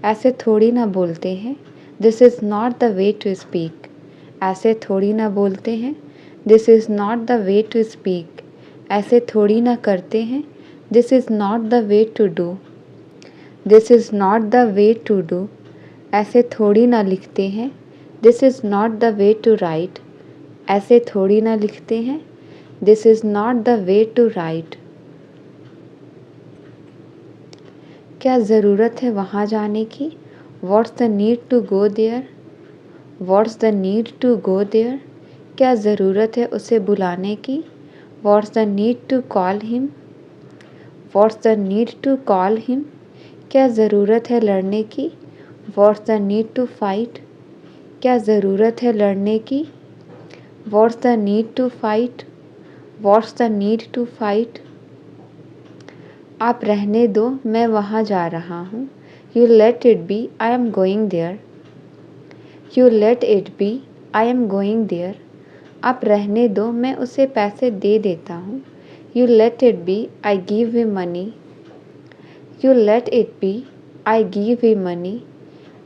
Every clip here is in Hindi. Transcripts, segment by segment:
ऐसे थोड़ी ना बोलते हैं, this is not the way to speak. ऐसे थोड़ी ना बोलते हैं, this is not the way to speak. ऐसे थोड़ी ना करते हैं, this is not the way to do. This is not the way to do. ऐसे थोड़ी ना लिखते हैं, this is not the way to write. ऐसे थोड़ी ना लिखते हैं, this is not the way to write. क्या ज़रूरत है वहाँ जाने की? What's the need to go there? What's the need to go there? क्या ज़रूरत है उसे बुलाने की? What's the need to call him? What's the need to call him? क्या ज़रूरत है लड़ने की? What's the need to fight? क्या ज़रूरत है लड़ने की? What's the need to fight? What's the need to fight? आप रहने दो, मैं वहाँ जा रहा हूँ। You let it be, I am going there. You let it be, I am going there. आप रहने दो, मैं उसे पैसे दे देता हूँ। You let it be, I give him money. You let it be, I give him money.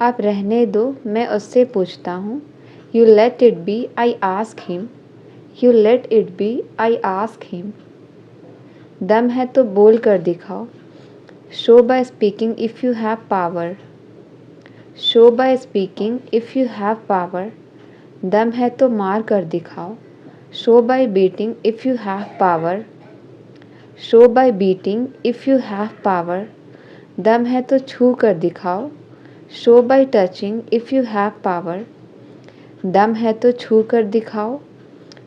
आप रहने दो, मैं उससे पूछता हूँ। You let it be, I ask him. You let it be, I ask him. दम है तो बोल कर दिखाओ। Show by speaking if you have power. Show by speaking if you have power. दम है तो मार कर दिखाओ। Show by beating if you have power. Show by beating if you have power. दम है तो छू कर दिखाओ। Show by touching if you have power. दम है तो छू कर दिखाओ।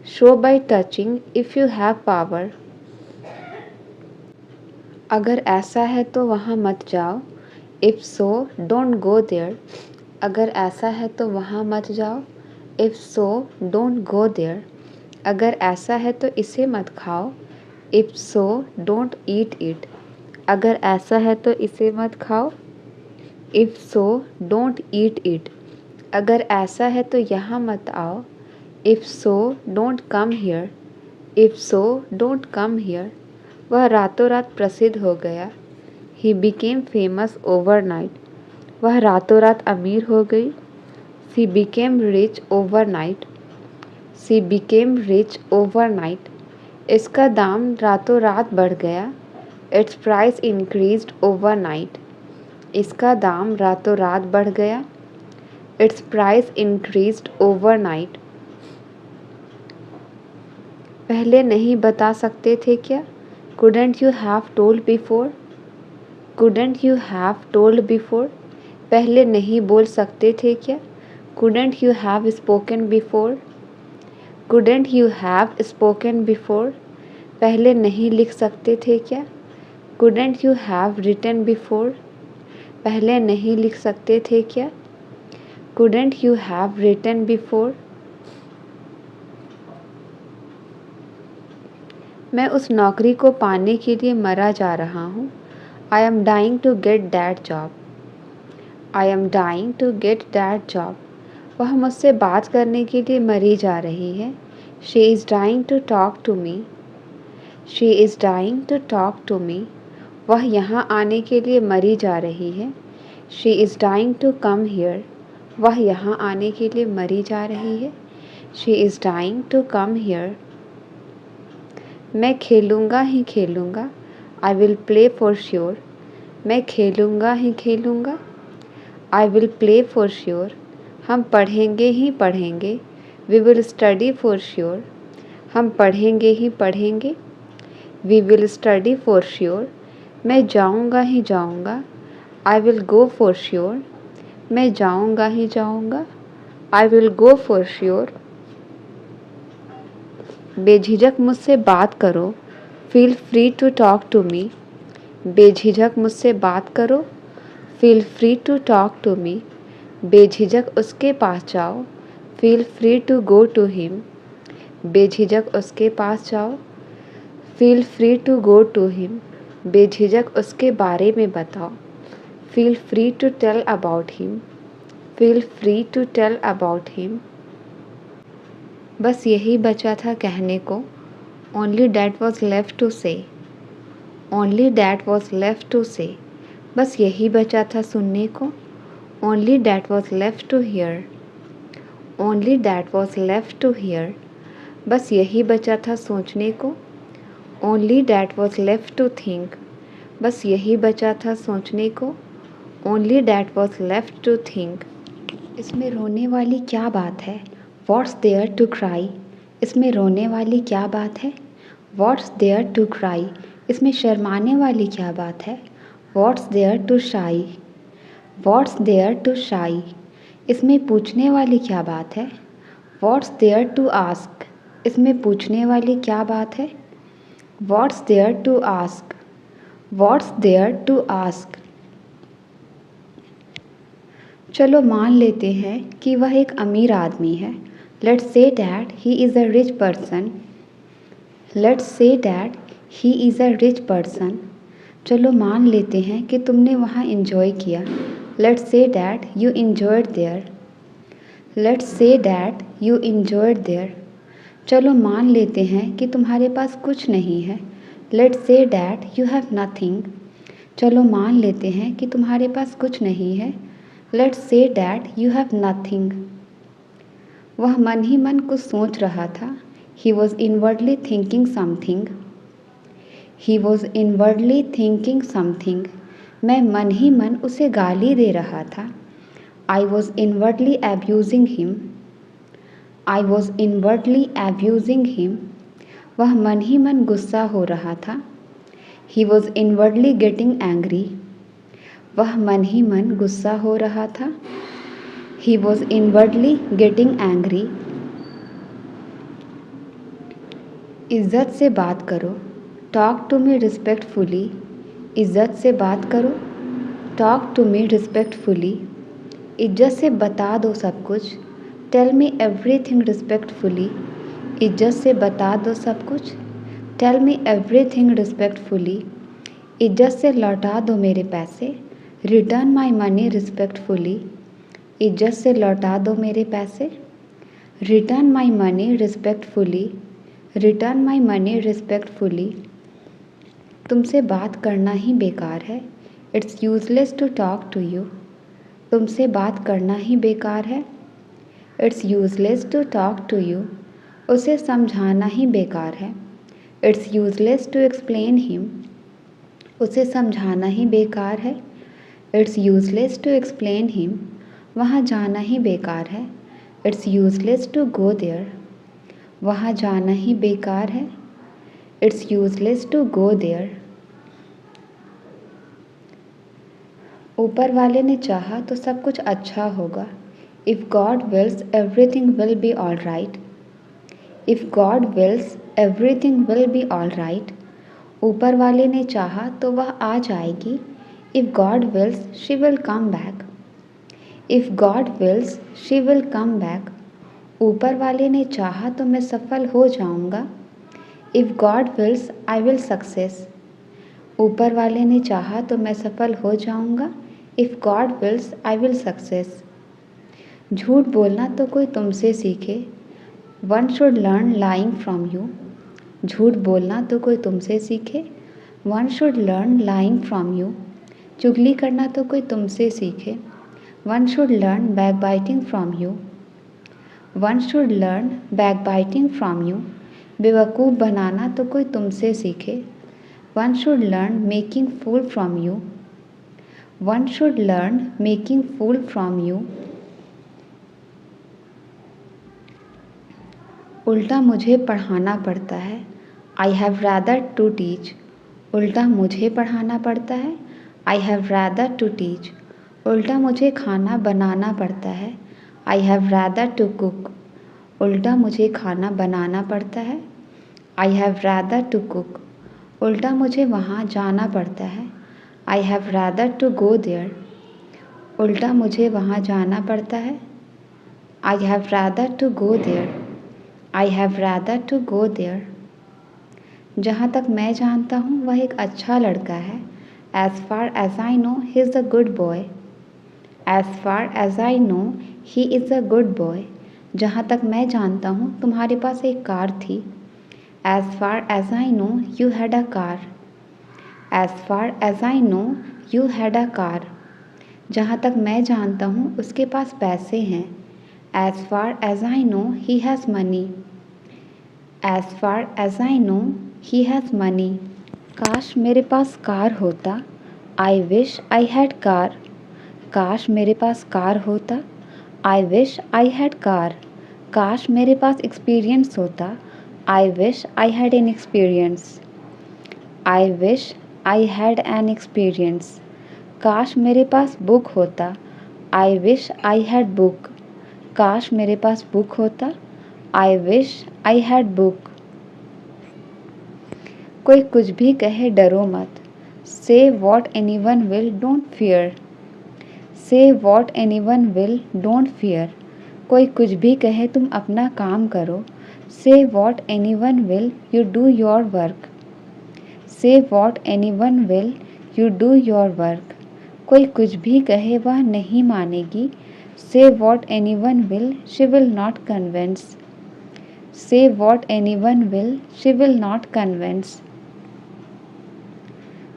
Show by touching if you have power. अगर ऐसा है तो वहाँ मत जाओ। If so don't go there. अगर ऐसा है तो वहाँ मत जाओ। If so don't go there. अगर ऐसा है तो इसे मत खाओ। If so don't eat it. अगर ऐसा है तो इसे मत खाओ। If so don't eat it. अगर ऐसा है तो यहाँ मत आओ। If so don't come here. If so don't come here. वह रातों रात प्रसिद्ध हो गया। He became famous overnight. वह रातों रात अमीर हो गई। She became rich overnight. She became rich overnight. इसका दाम रातों रात बढ़ गया। Its price increased overnight. इसका दाम रातों रात बढ़ गया। Its price increased overnight. पहले नहीं बता सकते थे क्या? Couldn't you have told before? Couldn't you have told before? पहले नहीं बोल सकते थे क्या? Couldn't you have spoken before? Couldn't you have spoken before? पहले नहीं लिख सकते थे क्या? Couldn't you have written before? पहले नहीं लिख सकते थे क्या? Couldn't you have written before? मैं उस नौकरी को पाने के लिए मरा जा रहा हूँ। I am dying to get that job. I am dying to get that job. वह मुझसे बात करने के लिए मरी जा रही है। She is dying to talk to me. She is dying to talk to me. वह यहाँ आने के लिए मरी जा रही है। She is dying to come here. वह यहाँ आने के लिए मरी जा रही है। She is dying to come here. मैं खेलूँगा ही खेलूँगा। I will play for sure. मैं खेलूँगा ही खेलूँगा। I will play for sure. हम पढ़ेंगे ही पढ़ेंगे। We will study for sure. हम पढ़ेंगे ही पढ़ेंगे। We will study for sure. मैं जाऊँगा ही जाऊँगा। I will go for sure. मैं जाऊँगा ही जाऊँगा। I will go for sure. बेझिझक मुझसे बात करो। Feel free to talk to me. बेझिझक मुझसे बात करो। Feel free to talk to me. बेझिझक उसके पास जाओ। Feel free to go to him. बेझिझक उसके पास जाओ। Feel free to go to him. बेझिझक उसके बारे में बताओ। Feel free to tell about him. Feel free to tell about him. बस यही बचा था कहने को। Only that was left to say. Only that was left to say. बस यही बचा था सुनने को। Only that was left to hear. Only that was left to hear. बस यही बचा था सोचने को. Only that was left to think. बस यही बचा था सोचने को. Only that was left to think. इसमें रोने वाली क्या बात है? What's there to cry? इसमें रोने वाली क्या बात है? What's there to cry? इसमें शर्माने वाली क्या बात है? What's there to shy? What's there to shy? इसमें पूछने वाली क्या बात है? What's there to ask? इसमें पूछने वाली क्या बात है? What's there to ask? What's there to ask? चलो मान लेते हैं कि वह एक अमीर आदमी है. Let's say that he is a rich person. Let's say that he is a rich person. चलो मान लेते हैं कि तुमने वहाँ enjoy किया. Let's say that you enjoyed there. Let's say that you enjoyed there. चलो मान लेते हैं कि तुम्हारे पास कुछ नहीं है. Let's say that you have nothing. चलो मान लेते हैं कि तुम्हारे पास कुछ नहीं है. Let's say that you have nothing. वह मन ही मन कुछ सोच रहा था. He was inwardly thinking something. He was inwardly thinking something. मैं मन ही मन उसे गाली दे रहा था. I was inwardly abusing him. I was inwardly abusing him. वह मन ही मन गुस्सा हो रहा था. He was inwardly getting angry. वह मन ही मन गुस्सा हो रहा था. He was inwardly getting angry. इज़्ज़त से बात करो. Talk to me respectfully. इज़्ज़त से बात करो. Talk to me respectfully. इज्जत से बता दो सब कुछ. Tell me everything respectfully. इज्जत से बता दो सब कुछ. Tell me everything respectfully. इज्जत से लौटा दो मेरे पैसे. Return my money respectfully. इज्जत से लौटा दो मेरे पैसे. Return my money respectfully. Return my money respectfully. तुमसे बात करना ही बेकार है. It's useless to talk to you. तुमसे बात करना ही बेकार है. It's useless to talk to you. उसे समझाना ही बेकार है. It's useless to explain him. उसे समझाना ही बेकार है. It's useless to explain him. वहाँ जाना ही बेकार है. It's useless to go there. वहाँ जाना ही बेकार है. It's useless to go there. ऊपर वाले ने चाहा तो सब कुछ अच्छा होगा. If God wills, everything will be all right. If God wills, everything will be all right. ऊपर वाले ने चाहा तो वह आ जाएगी. If God wills, she will come back. If God wills, she will come back. ऊपर वाले ने चाहा तो मैं सफल हो जाऊंगा. If God wills, I will success. ऊपर वाले ने चाहा तो मैं सफल हो जाऊंगा. If God wills, I will success. झूठ बोलना तो कोई तुमसे सीखे. One should learn lying from you. झूठ बोलना तो कोई तुमसे सीखे. One should learn lying from you. चुगली करना तो कोई तुमसे सीखे. One should learn backbiting from you. One should learn backbiting from you. बेवकूफ़ बनाना तो कोई तुमसे सीखे. One should learn making fool from you. One should learn making fool from you. उल्टा मुझे पढ़ाना पड़ता है. I have rather to teach. उल्टा मुझे पढ़ाना पड़ता है. I have rather to teach. उल्टा मुझे खाना बनाना पड़ता है. I have rather to cook. उल्टा मुझे खाना बनाना पड़ता है. I have rather to cook. उल्टा मुझे वहाँ जाना पड़ता है. I have rather to go there. उल्टा मुझे वहाँ जाना पड़ता है. I have rather to go there. I have rather to go there. जहाँ तक मैं जानता हूँ वह एक अच्छा लड़का है. As far as I know, he is a good boy. As far as I know, he is a good boy. जहाँ तक मैं जानता हूँ तुम्हारे पास एक कार थी. As far as I know, you had a car. As far as I know, you had a car. जहाँ तक मैं जानता हूँ उसके पास पैसे हैं। As far as I know he has money. As far as I know he has money. काश मेरे पास कार होता। I wish I had car. काश मेरे पास कार होता। I wish I had car. काश मेरे पास एक्सपीरियंस होता। I wish I had an experience. I wish I had an experience. काश मेरे पास बुक होता। I wish I had book. काश मेरे पास बुक होता। I wish I had book. कोई कुछ भी कहे डरो मत। Say what anyone will, don't fear. Say what anyone will, don't fear. कोई कुछ भी कहे तुम अपना काम करो। Say what anyone will, you do your work. Say what anyone will, you do your work. कोई कुछ भी कहे वह नहीं मानेगी। Say what anyone will, she will not convince. Say what anyone will, she will not convince.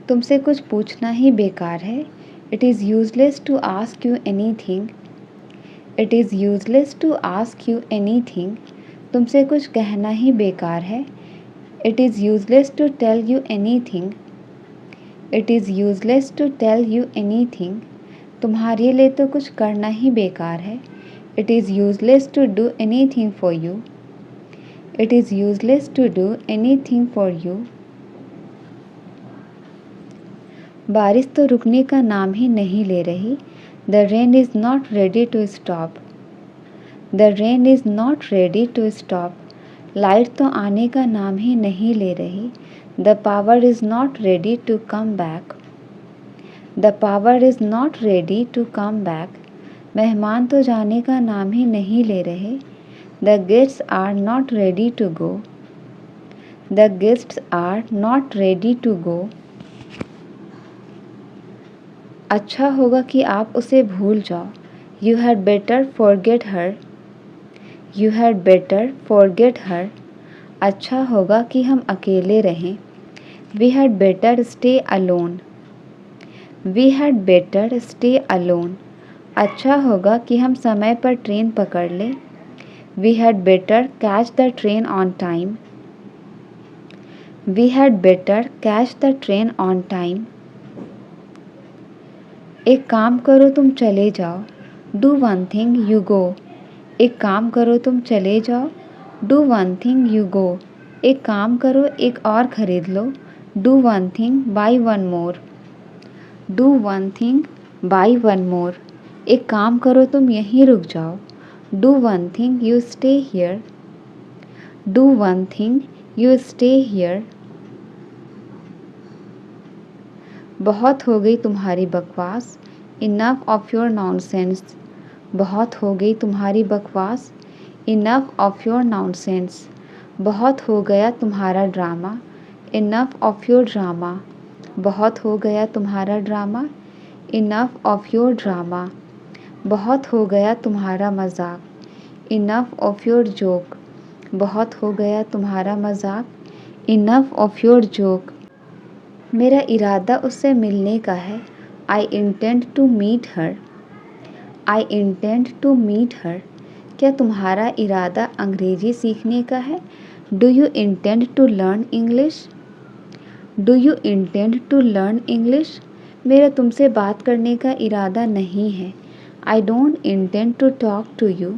तुमसे कुछ पूछना ही बेकार है। It is useless to ask you anything. It is useless to ask you anything. तुमसे कुछ कहना ही बेकार है। It is useless to tell you anything. It is useless to tell you anything. तुम्हारे लिए तो कुछ करना ही बेकार है। It is useless to do anything for you. It is useless to do anything for you. बारिश तो रुकने का नाम ही नहीं ले रही। The rain is not ready to stop. The rain is not ready to stop. Light तो आने का नाम ही नहीं ले रही। The power is not ready to come back. The power is not ready to come back. मेहमान तो जाने का नाम ही नहीं ले रहे। The guests are not ready to go. The guests are not ready to go. अच्छा होगा कि आप उसे भूल जाओ। You had better forget her. You had better forget her. अच्छा होगा कि हम अकेले रहें। We had better stay alone. We had better stay alone. अच्छा होगा कि हम समय पर ट्रेन पकड़ लें। We had better catch the train on time. We had better catch the train on time. एक काम करो तुम चले जाओ। Do one thing, you go. एक काम करो तुम चले जाओ। Do one thing, you go. एक काम करो एक और ख़रीद लो। Do one thing, buy one more. Do one thing, buy one more. एक काम करो तुम यहीं रुक जाओ। Do one thing, you stay here. Do one thing, you stay here. बहुत हो गई तुम्हारी बकवास। Enough of your nonsense. बहुत हो गई तुम्हारी बकवास। Enough of your nonsense. बहुत हो गया तुम्हारा drama. Enough of your drama. बहुत हो गया तुम्हारा drama. Enough of your drama. बहुत हो गया तुम्हारा मजाक। Enough of your joke. बहुत हो गया तुम्हारा मजाक। Enough of your joke. मेरा इरादा उससे मिलने का है। I intend to meet her. I intend to meet her. क्या तुम्हारा इरादा अंग्रेजी सीखने का है? Do you intend to learn English? Do you intend to learn English? मेरा तुमसे बात करने का इरादा नहीं है। I don't intend to talk to you.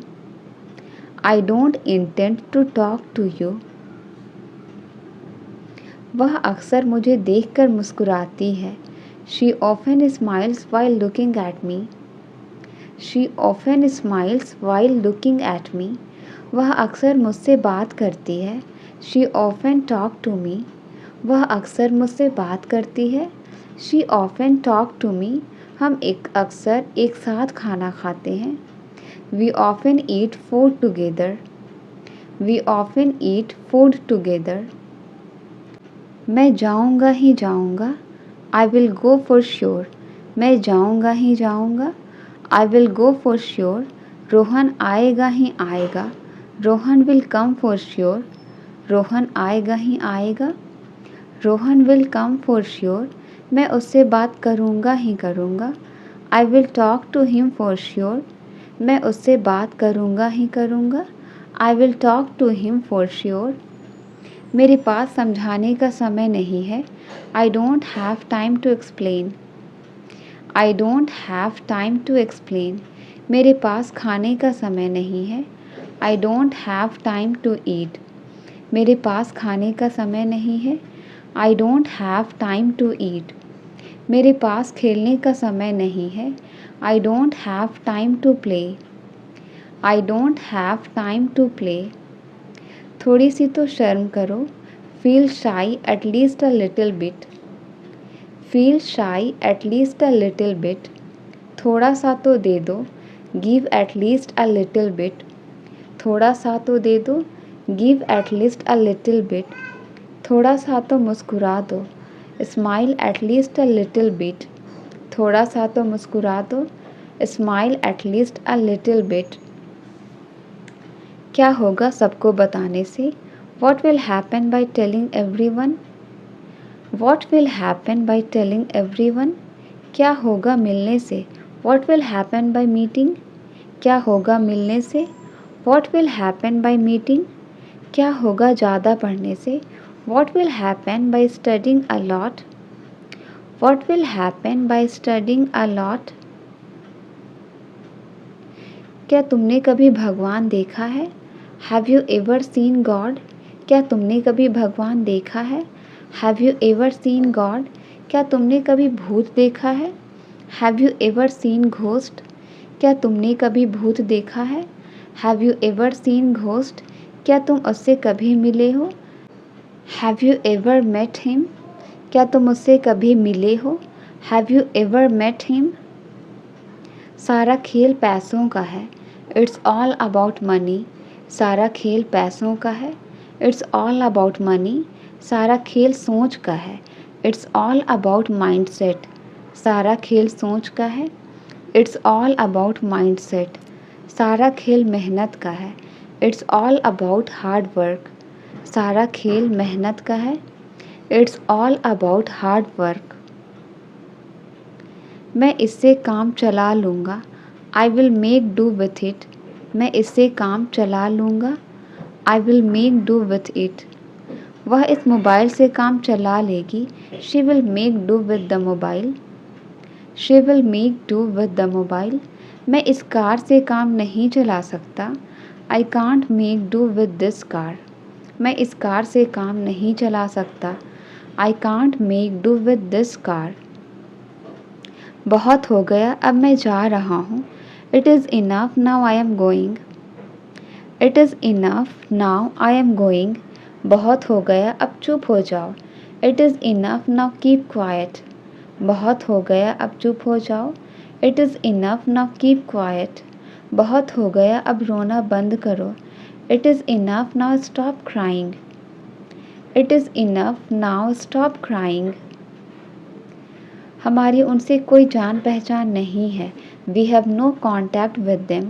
I don't intend to talk to you. वह अक्सर मुझे देखकर मुस्कुराती है। She often smiles while looking at me. She often smiles while looking at me. वह अक्सर मुझसे बात करती है। She often talk to me. वह अक्सर मुझसे बात करती है। She often talk to me. हम अक्सर एक साथ खाना खाते हैं। We often eat food together. We often eat food together. मैं जाऊँगा ही जाऊँगा। I will go for sure. मैं जाऊँगा ही जाऊँगा। I will go for sure. Rohan आएगा ही आएगा। Rohan will come for sure. Rohan आएगा ही आएगा। Rohan will come for sure. मैं उससे बात करूँगा ही करूँगा। I will talk to him for sure. मैं उससे बात करूँगा ही करूँगा. I will talk to him for sure. मेरे पास समझाने का समय नहीं है. I don't have time to explain. I don't have time to explain. मेरे पास खाने का समय नहीं है. I don't have time to eat. मेरे पास खाने का समय नहीं है. I don't have time to eat. मेरे पास खेलने का समय नहीं है. I don't have time to play. I don't have time to play. थोड़ी सी तो शर्म करो. Feel shy at least a little bit. Feel shy at least a little bit. थोड़ा सा तो दे दो. Give at least a little bit. थोड़ा सा तो दे दो. Give at least a little bit. थोड़ा सा तो मुस्कुरा दो. Smile at least a little bit. थोड़ा सा तो मुस्कुरा दो. Smile at least a little bit. क्या होगा सबको बताने से? What will happen by telling everyone? What will happen by telling everyone? क्या होगा मिलने से? What will happen by meeting? क्या होगा मिलने से? What will happen by meeting? क्या होगा ज़्यादा पढ़ने से? What will happen by studying a lot? What will happen by studying a lot? क्या तुमने कभी भगवान देखा है? Have you ever seen God? क्या तुमने कभी भगवान देखा है? Have you ever seen God? क्या तुमने कभी भूत देखा है? Have you ever seen ghost? क्या तुमने कभी भूत देखा है? Have you ever seen ghost? क्या तुम उससे कभी मिले हो? Have you ever met him? क्या तुम उससे कभी मिले हो? Have you ever met him? सारा खेल पैसों का है. It's all about money. सारा खेल पैसों का है. It's all about money. सारा खेल सोच का है. It's all about mindset. सारा खेल सोच का है. It's all about mindset. सारा खेल मेहनत का है. It's all about hard work. सारा खेल मेहनत का है. It's all about hard work. मैं इससे काम चला लूँगा. I will make do with it. मैं इससे काम चला लूँगा. I will make do with it. वह इस मोबाइल से काम चला लेगी. She will make do with the mobile. She will make do with the mobile. मैं इस कार से काम नहीं चला सकता. I can't make do with this car. मैं इस कार से काम नहीं चला सकता. I can't make do with this car. बहुत हो गया, अब मैं जा रहा हूँ. It is enough, now I am going. It is enough, now I am going. बहुत हो गया, अब चुप हो जाओ. It is enough, now keep quiet. बहुत हो गया, अब चुप हो जाओ. It is enough, now keep quiet. बहुत हो गया, अब रोना बंद करो. It is enough, now stop crying. It is enough, now stop crying. हमारी उनसे कोई जान पहचान नहीं है. We have no contact with them.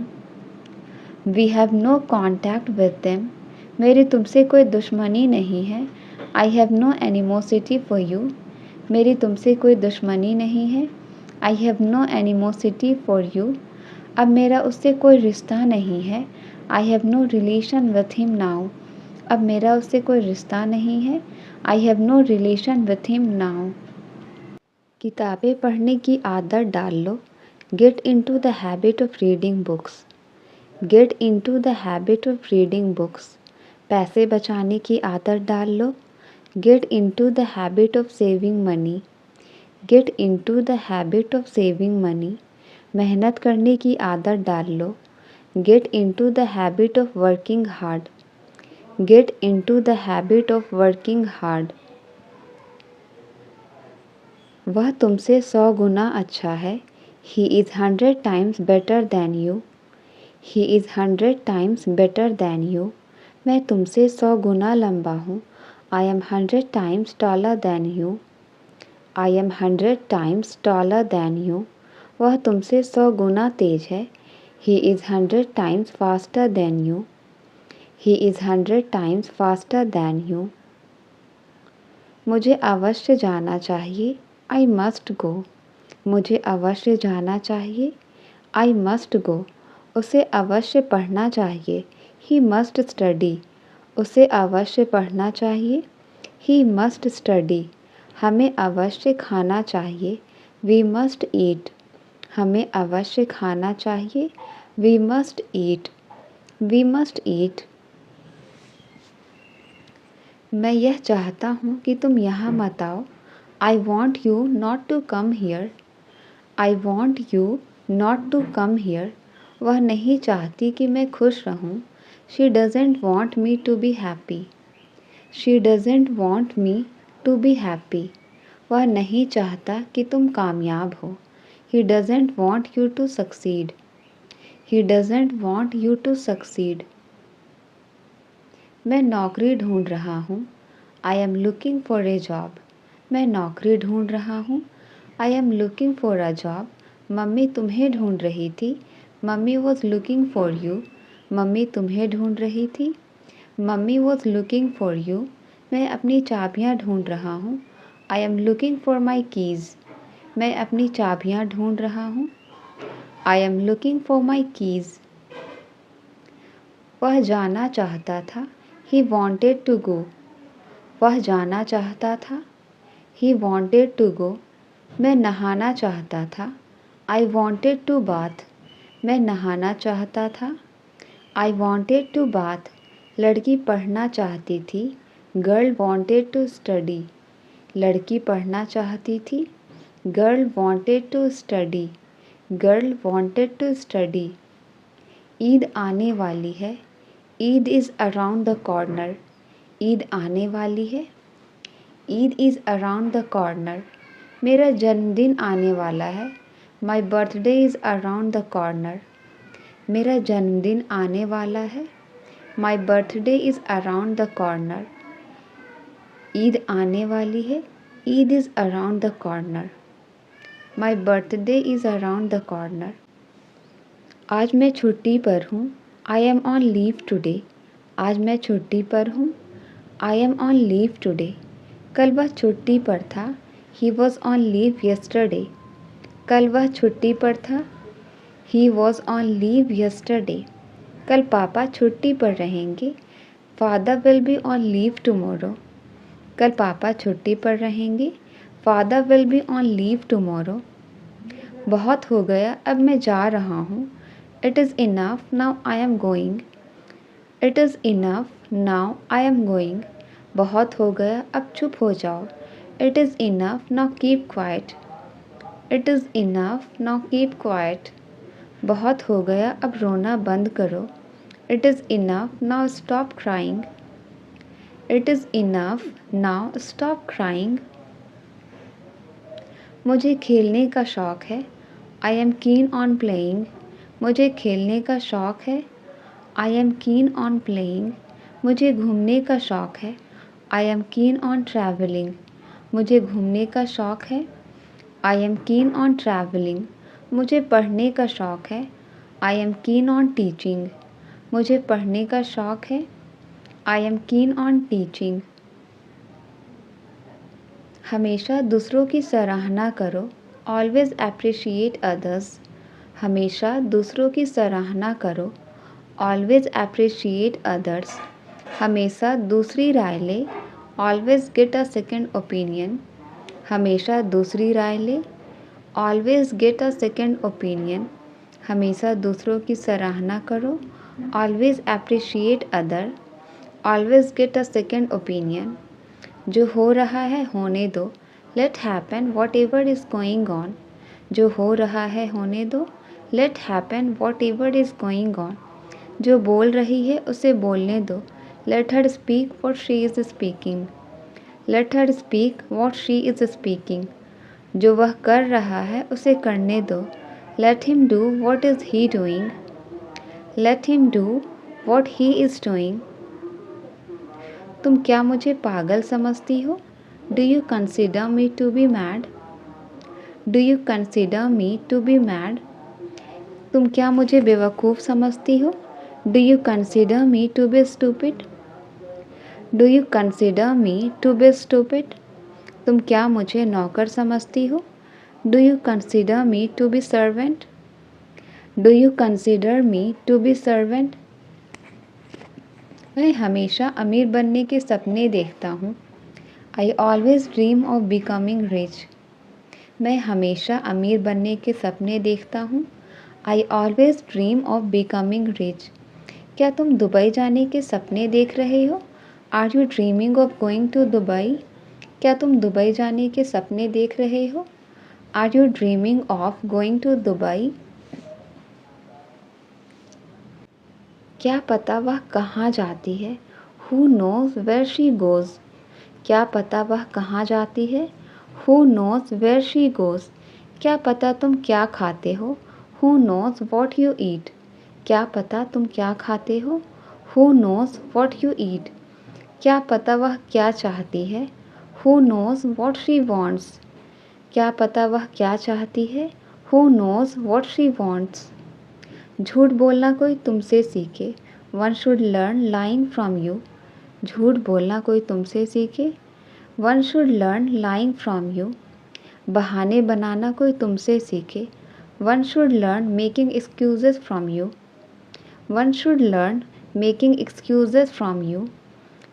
We have no contact with them. मेरी तुमसे कोई दुश्मनी नहीं है. I have no animosity for you. मेरी तुमसे कोई दुश्मनी नहीं है. I have no animosity for you. अब मेरा उससे कोई रिश्ता नहीं है. I have no relation with him now. अब मेरा उससे कोई रिश्ता नहीं है. I have no relation with him now. किताबें पढ़ने की आदत डाल लो. Get into the habit of reading books. Get into the habit of reading books. पैसे बचाने की आदत डाल लो. Get into the habit of saving money. Get into the habit of saving money. मेहनत करने की आदत डाल लो. Get into the habit of working hard. Get into the habit of working hard. वह तुमसे 100 गुना अच्छा है. He is 100 times better than you. He is 100 times better than you. मैं तुमसे 100 गुना लंबा हूँ. I am 100 times taller than you. I am 100 times taller than you. वह तुमसे 100 गुना तेज है. He is 100 times faster than you. He is 100 times faster than you. मुझे अवश्य जाना चाहिए. I must go. मुझे अवश्य जाना चाहिए। I must go. उसे अवश्य पढ़ना चाहिए। He must study. उसे अवश्य पढ़ना चाहिए। He must study. हमें अवश्य खाना चाहिए। We must eat. हमें अवश्य खाना चाहिए। We must eat. We must eat. मैं यह चाहता हूँ कि तुम यहाँ मत आओ। I want you not to come here. I want you not to come here. वह नहीं चाहती कि मैं खुश रहूँ। She doesn't want me to be happy. She doesn't want me to be happy. वह नहीं चाहता कि तुम कामयाब हो। He doesn't want you to succeed. He doesn't want you to succeed. मैं नौकरी ढूंढ रहा हूँ। I am looking for a job. मैं नौकरी ढूंढ रहा हूँ। I am looking for a job. Mummy तुम्हें ढूंढ रही थी। Mummy was looking for you. Mummy तुम्हें ढूंढ रही थी। Mummy was looking for you. मैं अपनी चाबियाँ ढूंढ रहा हूँ। I am looking for my keys. मैं अपनी चाबियाँ ढूंढ रहा हूँ। I am looking for my keys. वह जाना चाहता था। He wanted to go. वह जाना चाहता था। He wanted to go. मैं नहाना चाहता था। I wanted to bath. मैं नहाना चाहता था। I wanted to bath. लड़की पढ़ना चाहती थी। Girl wanted to study. लड़की पढ़ना चाहती थी। Girl wanted to study. Girl wanted to study. Eid आने वाली है। Eid is around the corner. Eid आने वाली है। Eid is around the corner. मेरा जन्मदिन आने वाला है। My birthday is around the corner. मेरा जन्मदिन आने वाला है। My birthday is around the corner. Eid आने वाली है। Eid is around the corner. My birthday is around the corner. आज मैं छुट्टी पर हूँ। I am on leave today. आज मैं छुट्टी पर हूँ। I am on leave today. कल वह छुट्टी पर था। He was on leave yesterday. कल वह छुट्टी पर था। He was on leave yesterday. कल पापा छुट्टी पर रहेंगे। Father will be on leave tomorrow. कल पापा छुट्टी पर रहेंगे। Father will be on leave tomorrow. बहुत हो गया, अब मैं जा रहा हूँ। It is enough, now I am going. It is enough, now I am going. बहुत हो गया, अब चुप हो जाओ। It is enough, now keep quiet. It is enough, now keep quiet. बहुत हो गया, अब रोना बंद करो। It is enough, now stop crying. It is enough, now stop crying. मुझे खेलने का शौक़ है। I am keen on playing. मुझे खेलने का शौक़ है। I am keen on playing. मुझे घूमने का शौक़ है। I am keen on travelling. मुझे घूमने का शौक़ है। I am keen on travelling. मुझे पढ़ने का शौक़ है। I am keen on teaching. मुझे पढ़ने का शौक़ है। I am keen on teaching. हमेशा दूसरों की सराहना करो। Always appreciate others. हमेशा दूसरों की सराहना करो। Always appreciate others. हमेशा दूसरी राय ले। Always get a second opinion. हमेशा दूसरी राय ले। Always get a second opinion. हमेशा दूसरों की सराहना करो। Always appreciate other. Always get a second opinion. जो हो रहा है होने दो। Let happen whatever is going on. जो हो रहा है होने दो। Let happen whatever is going on. जो बोल रही है उसे बोलने दो। Let her speak what she is speaking. Let her speak what she is speaking. जो वह कर रहा है उसे करने दो। Let him do what is he doing. Let him do what he is doing. तुम क्या मुझे पागल समझती हो? Do you consider me to be mad? Do you consider me to be mad? तुम क्या मुझे बेवकूफ़ समझती हो? Do you consider me to be stupid? Do you consider me to be stupid? तुम क्या मुझे नौकर समझती हो? Do you consider me to be servant? Do you consider me to be servant? मैं हमेशा अमीर बनने के सपने देखता हूँ। I always dream of becoming rich. मैं हमेशा अमीर बनने के सपने देखता हूँ। I always dream of becoming rich. क्या तुम दुबई जाने के सपने देख रहे हो? Are you dreaming of going to Dubai? क्या तुम दुबई जाने के सपने देख रहे हो? Are you dreaming of going to Dubai? क्या पता वह कहाँ जाती है? Who knows where she goes. क्या पता वह कहाँ जाती है? Who knows where she goes. क्या पता तुम क्या खाते हो? Who knows what you eat. क्या पता तुम क्या खाते हो? Who knows what you eat. क्या पता वह क्या चाहती है? Who knows what she wants. क्या पता वह क्या चाहती है? Who knows what she wants. झूठ बोलना कोई तुमसे सीखे। One should learn lying from you. झूठ बोलना कोई तुमसे सीखे। One should learn lying from you. बहाने बनाना कोई तुमसे सीखे। One should learn making excuses from you. One should learn making excuses from you.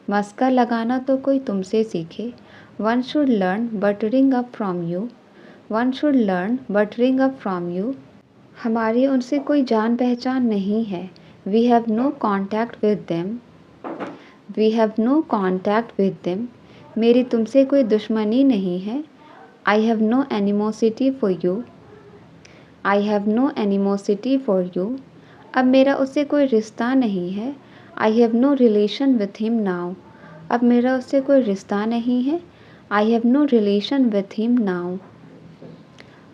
मस्का लगाना तो कोई तुमसे सीखे। One should learn buttering up from you. One should learn buttering up from you. हमारी उनसे कोई जान पहचान नहीं है। We have no contact with them. We have no contact with them. मेरी तुमसे कोई दुश्मनी नहीं है। I have no animosity for you. I have no animosity for you. अब मेरा उससे कोई रिश्ता नहीं है। I have no relation with him now. अब मेरा उससे कोई रिश्ता नहीं है। I have no relation with him now.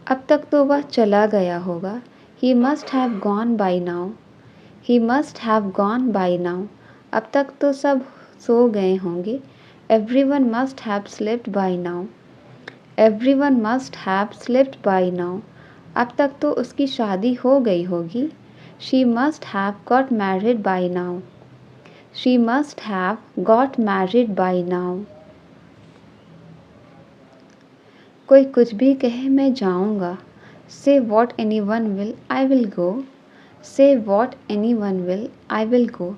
अब तक तो वह चला गया होगा। He must have gone by now. He must have gone by now. अब तक तो सब सो गए होंगे। Every one must have slipped by now. Every one must have slipped by now. अब तक तो उसकी शादी हो गई होगी। She must have got married by now. She must have got married by now. कोई कुछ भी कहे मैं जाऊँगा। Say what any one will I will go. Say what any one will I will go.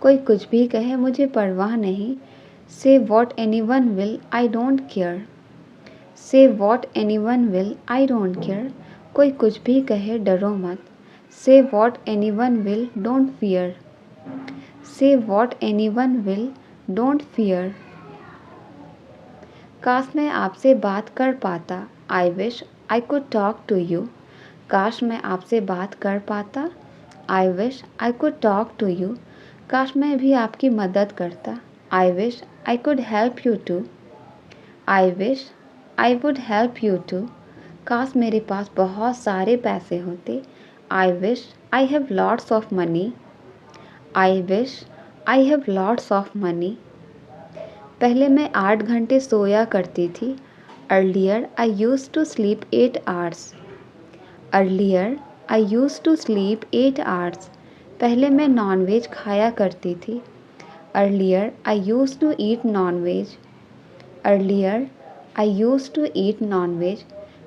कोई कुछ भी कहे मुझे परवाह नहीं। Say what any one will I don't care. Say what any one will I don't care. कोई कुछ भी कहे डरो मत। Say what any one will don't fear. Say what any one will don't fear. काश मैं आपसे बात कर पाता। I wish I could talk to you. काश मैं आपसे बात कर पाता। I wish I could talk to you. काश मैं भी आपकी मदद करता। I wish I could help you to. I wish I would help you too. काश मेरे पास बहुत सारे पैसे होते। I wish I have lots of money. I wish I have lots of money. पहले मैं 8 घंटे सोया करती थी। Earlier I used to sleep 8 hours। Earlier I used to sleep 8 hours। पहले मैं नॉनवेज खाया करती थी। Earlier I used to eat non veg. Earlier I used to eat non veg.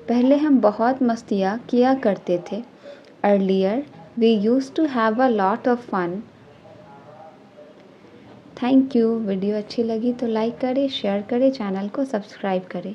पहले हम बहुत मस्तियाँ किया करते थे। Earlier we used to have a lot of fun. Thank you. Video अच्छी लगी तो लाइक करें, शेयर करें, चैनल को सब्सक्राइब करें।